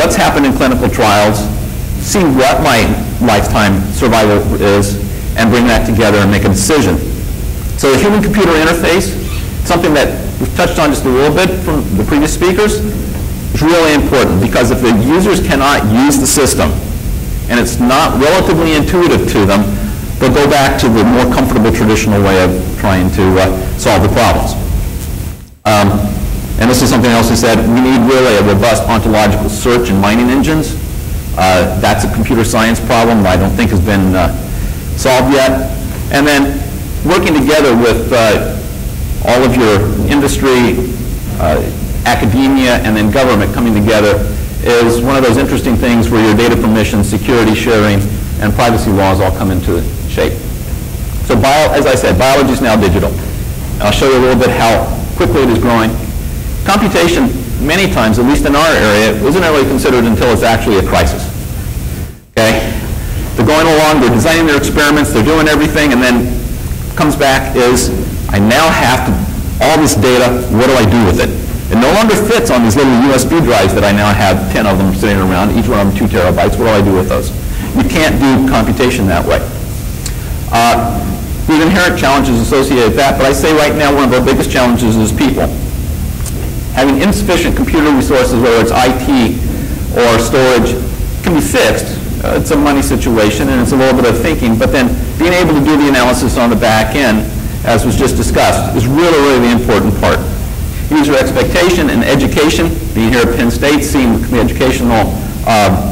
what's happened in clinical trials, see what my lifetime survival is, and bring that together and make a decision. So the human-computer interface, something that we've touched on just a little bit from the previous speakers, is really important because if the users cannot use the system and it's not relatively intuitive to them, they'll go back to the more comfortable traditional way of trying to solve the problems. And this is something else he said, we need really a robust ontological search and mining engines. That's a computer science problem that I don't think has been solved yet. And then working together with all of your industry, academia, and then government coming together is one of those interesting things where your data permission, security sharing, and privacy laws all come into shape. So as I said, biology is now digital. And I'll show you a little bit how quickly it is growing. Computation, many times, at least in our area, isn't really considered until it's actually a crisis. Okay? They're going along, they're designing their experiments, they're doing everything, and then comes back is, I now have all this data, what do I do with it? It no longer fits on these little USB drives that I now have 10 of them sitting around, each one of them 2 terabytes. What do I do with those? You can't do computation that way. There's inherent challenges associated with that, but I say right now one of our biggest challenges is people. Having insufficient computer resources, whether it's IT or storage, can be fixed. It's a money situation and it's a little bit of thinking, but then being able to do the analysis on the back end, as was just discussed, is really, really the important part. User expectation and education, being here at Penn State, seeing the educational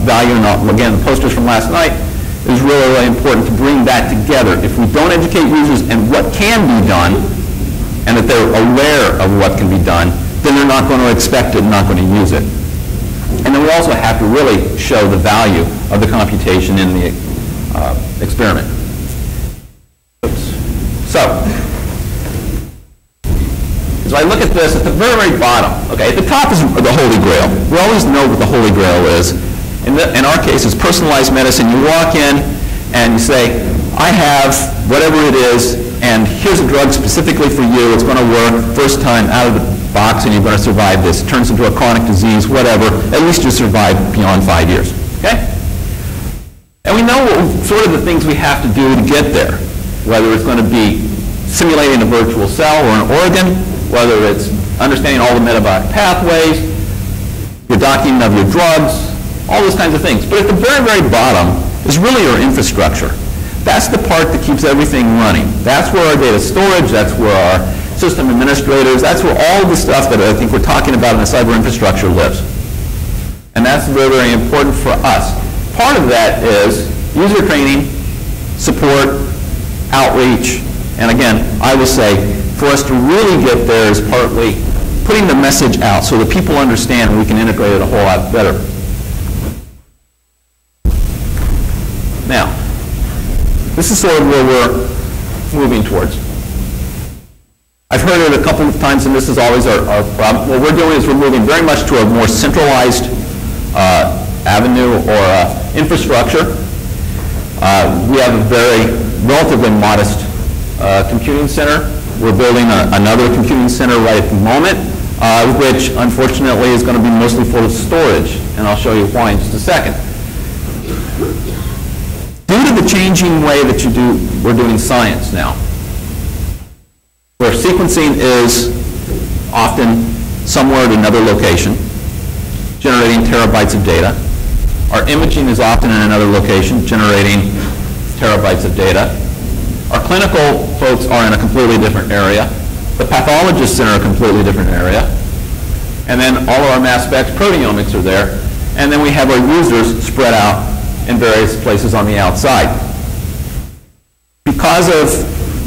value, and again, the posters from last night, is really, really important to bring that together. If we don't educate users and what can be done, and that they're aware of what can be done, then they're not going to expect it and not going to use it. And then we also have to really show the value of the computation in the experiment. Oops. So I look at this at the very, very bottom. Okay, at the top is the Holy Grail. We always know what the Holy Grail is. In our case, it's personalized medicine. You walk in and you say, I have whatever it is, and here's a drug specifically for you. It's going to work first time out of the box, and you're going to survive this. It turns into a chronic disease, whatever. At least you survive beyond 5 years. Okay? And we know sort of the things we have to do to get there, whether it's going to be simulating a virtual cell or an organ, whether it's understanding all the metabolic pathways, your docking of your drugs, all those kinds of things. But at the very, very bottom is really your infrastructure. That's the part that keeps everything running. That's where our data storage, that's where our system administrators, that's where all the stuff that I think we're talking about in the cyber infrastructure lives. And that's very, very important for us. Part of that is user training, support, outreach, and again, I will say, for us to really get there is partly putting the message out so that people understand and we can integrate it a whole lot better. Now, this is sort of where we're moving towards. I've heard it a couple of times, and this is always our problem. What we're doing is we're moving very much to a more centralized avenue or infrastructure. We have a very relatively modest computing center. We're building another computing center right at the moment, which unfortunately is going to be mostly full of storage, and I'll show you why in just a second. Due to the changing way that we're doing science now, where sequencing is often somewhere at another location, generating terabytes of data. Our imaging is often in another location, generating terabytes of data. Our clinical folks are in a completely different area. The pathologists are in a completely different area. And then all of our mass specs, proteomics are there. And then we have our users spread out in various places on the outside. Because of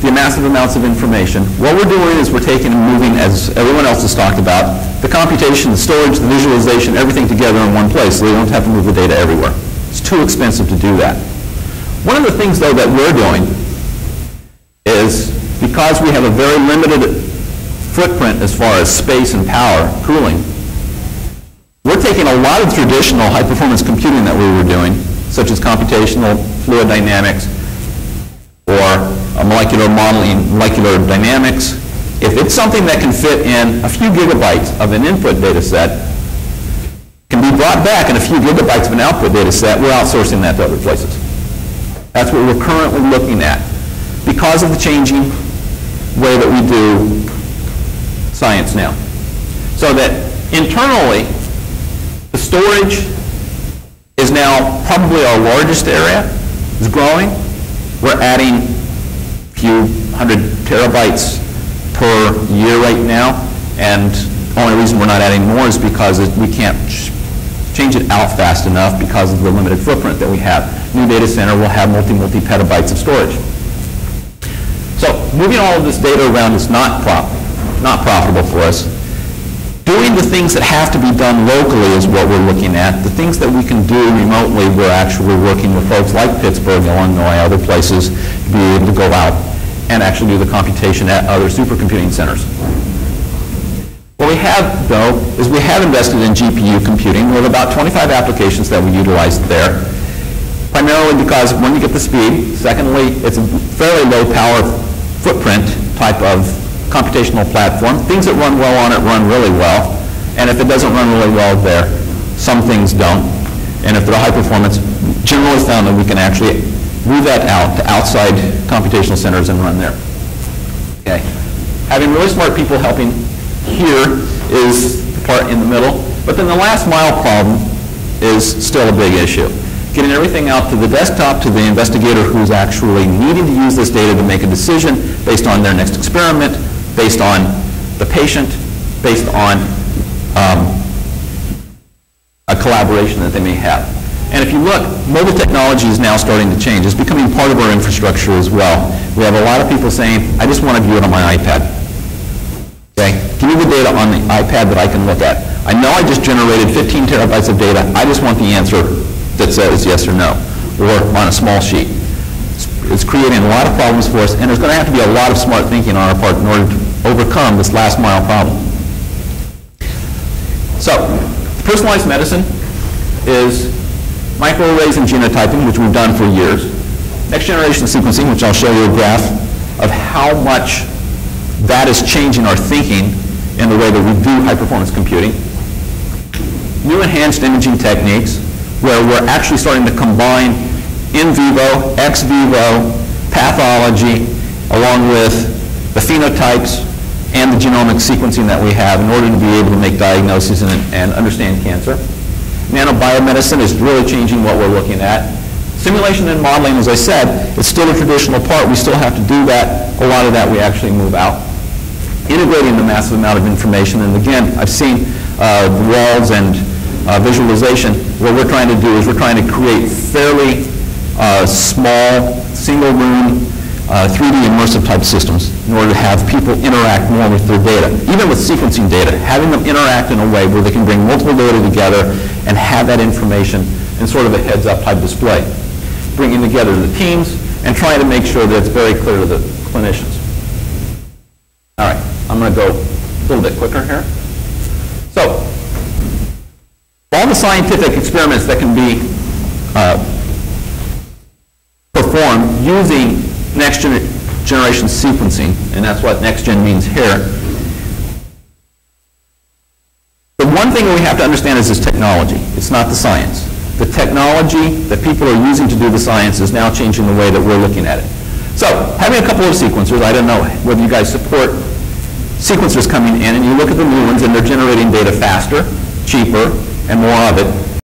the massive amounts of information, what we're doing is we're taking and moving, as everyone else has talked about, the computation, the storage, the visualization, everything together in one place, so we don't have to move the data everywhere. It's too expensive to do that. One of the things, though, that we're doing is, because we have a very limited footprint as far as space and power, cooling, we're taking a lot of traditional high-performance computing that we were doing, such as computational fluid dynamics, or molecular modeling, molecular dynamics. If it's something that can fit in a few gigabytes of an input data set, can be brought back in a few gigabytes of an output data set, we're outsourcing that to other places. That's what we're currently looking at because of the changing way that we do science now. So that internally, the storage is now probably our largest area. It's growing. We're adding a few hundred terabytes per year right now, and the only reason we're not adding more is because we can't change it out fast enough because of the limited footprint that we have. New data center will have multi petabytes of storage. So moving all of this data around is not profitable for us. Doing the things that have to be done locally is what we're looking at. The things that we can do remotely, we're actually working with folks like Pittsburgh, Illinois, other places to be able to go out and actually do the computation at other supercomputing centers. What we have, though, is we have invested in GPU computing. We have about 25 applications that we utilize there, primarily because, one, you get the speed. Secondly, it's a fairly low power footprint type of computational platform. Things that run well on it run really well. And if it doesn't run really well there, some things don't. And if they're high performance, generally found that we can actually move that out to outside computational centers and run there. Okay. Having really smart people helping here is the part in the middle. But then the last mile problem is still a big issue. Getting everything out to the desktop to the investigator who's actually needing to use this data to make a decision based on their next experiment, based on the patient, based on a collaboration that they may have. And if you look, mobile technology is now starting to change. It's becoming part of our infrastructure as well. We have a lot of people saying, I just want to view it on my iPad. Okay? Give me the data on the iPad that I can look at. I know I just generated 15 terabytes of data. I just want the answer that says yes or no, or on a small sheet. It's creating a lot of problems for us, and there's going to have to be a lot of smart thinking on our part in order to overcome this last mile problem. So, personalized medicine is microarrays and genotyping, which we've done for years. Next generation sequencing, which I'll show you a graph of how much that is changing our thinking in the way that we do high-performance computing. New enhanced imaging techniques, where we're actually starting to combine in vivo, ex vivo, pathology, along with the phenotypes and the genomic sequencing that we have in order to be able to make diagnoses and understand cancer. Nanobiomedicine is really changing what we're looking at. Simulation and modeling, as I said, it's still a traditional part. We still have to do that. A lot of that we actually move out. Integrating the massive amount of information, and again, I've seen the walls and visualization. What we're trying to do is we're trying to create fairly small, single-room, 3D immersive type systems in order to have people interact more with their data. Even with sequencing data, having them interact in a way where they can bring multiple data together and have that information in sort of a heads-up type display. Bringing together the teams and trying to make sure that it's very clear to the clinicians. All right, I'm going to go a little bit quicker here. So, all the scientific experiments that can be performed using next generation sequencing, and that's what next gen means here. The one thing we have to understand is this technology. It's not the science. The technology that people are using to do the science is now changing the way that we're looking at it. So, having a couple of sequencers, I don't know whether you guys support sequencers coming in, and you look at the new ones and they're generating data faster, cheaper, and more of it.